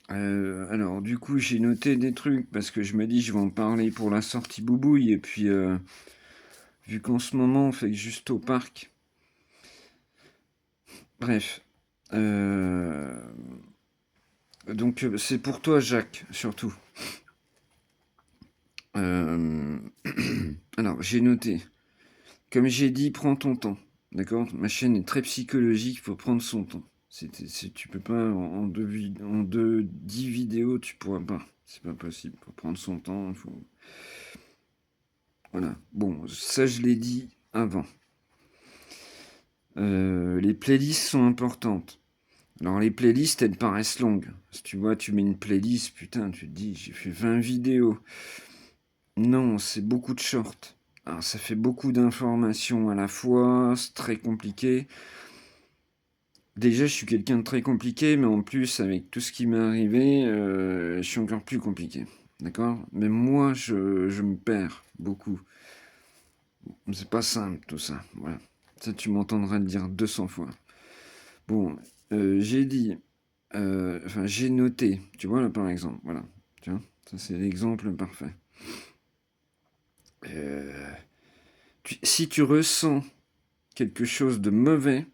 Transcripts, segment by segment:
Alors du coup, j'ai noté des trucs parce que je me dis: «Je vais en parler pour la sortie boubouille» et puis, vu qu'en ce moment on fait juste au parc, bref, donc c'est pour toi Jacques, surtout. Hem, alors j'ai noté, comme j'ai dit, prends ton temps, d'accord? Ma chaîne est très psychologique, il faut prendre son temps. Tu peux pas en 10 vidéos, tu pourras pas, c'est pas possible. Faut prendre son temps, il faut voilà. Bon, ça je l'ai dit avant. Les playlists sont importantes. Alors les playlists, elles paraissent longues. Si tu vois, tu mets une playlist, putain, tu te dis, j'ai fait 20 vidéos. Non, c'est beaucoup de shorts. Alors ça fait beaucoup d'informations à la fois, c'est très compliqué. Déjà, je suis quelqu'un de très compliqué, mais en plus, avec tout ce qui m'est arrivé, je suis encore plus compliqué. D'accord? Mais moi, je me perds beaucoup. C'est pas simple tout ça. Voilà. Ça, tu m'entendras le dire 200 fois. Bon, j'ai dit, enfin, j'ai noté, tu vois là par exemple, voilà. Tiens, ça c'est l'exemple parfait. Euh, si tu ressens quelque chose de mauvais,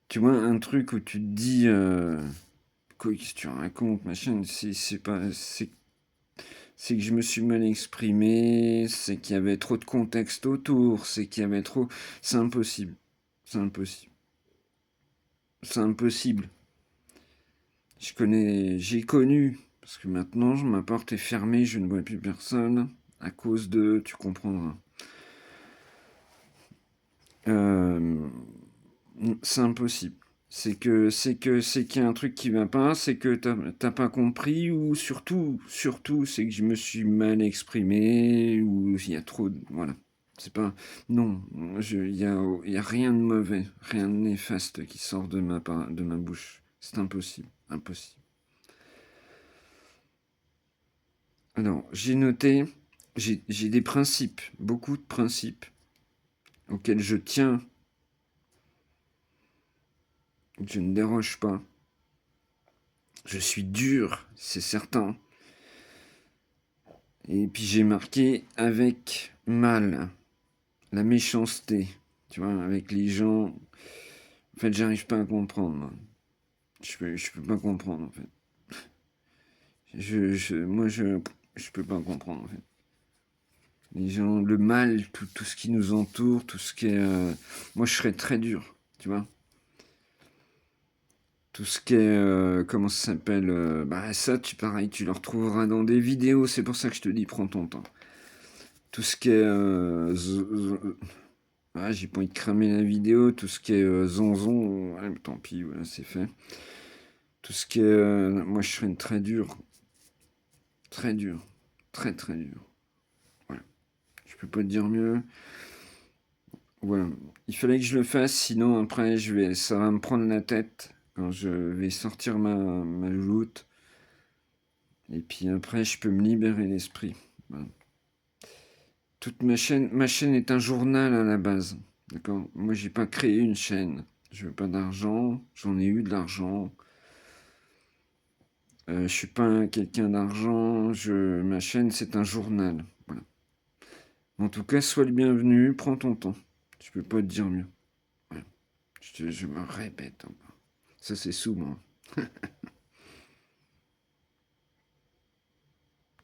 tu vois, un truc où tu te dis, quoi, qu'est-ce que tu racontes, machin, c'est pas, c'est que je me suis mal exprimé, c'est qu'il y avait trop de contexte autour, c'est qu'il y avait trop, c'est impossible, c'est impossible, c'est impossible. J'ai connu, parce que maintenant ma porte est fermée, je ne vois plus personne, à cause de, tu comprendras. Euh, c'est impossible. C'est qu'il y a un truc qui va pas, c'est que t'as pas compris, ou surtout, c'est que je me suis mal exprimé, ou il y a trop voilà. C'est pas, non, il y a rien de mauvais, rien de néfaste qui sort de ma bouche. C'est impossible, impossible. Alors, j'ai noté, j'ai des principes, beaucoup de principes auxquels je tiens, je ne déroge pas. Je suis dur, c'est certain. Et puis j'ai marqué avec mal, la méchanceté, tu vois, avec les gens. En fait, j'arrive pas à comprendre, moi. Je peux pas comprendre, en fait. Moi, je peux pas comprendre, en fait. Les gens, le mal, tout ce qui nous entoure, tout ce qui est. Moi, je serais très dur, tu vois. Tout ce qui est, comment ça s'appelle, bah ça, pareil, tu le retrouveras dans des vidéos, c'est pour ça que je te dis, prends ton temps. Tout ce qui est, ah, j'ai pas envie de cramer la vidéo, tout ce qui est zonzon, ouais, tant pis, voilà, c'est fait. Tout ce qui est, moi je serais très dur, très dur, très très dur. Voilà, je peux pas te dire mieux. Voilà, il fallait que je le fasse, sinon après ça va me prendre la tête quand je vais sortir ma louloute. Et puis après, je peux me libérer l'esprit. Voilà. Toute ma chaîne est un journal à la base. D'accord? Moi, j'ai pas créé une chaîne. Je veux pas d'argent. J'en ai eu de l'argent. Je suis pas quelqu'un d'argent. Ma chaîne, c'est un journal. Voilà. En tout cas, sois le bienvenu. Prends ton temps. Je peux pas te dire mieux. Voilà. Je me répète encore. Ça, c'est sous moi.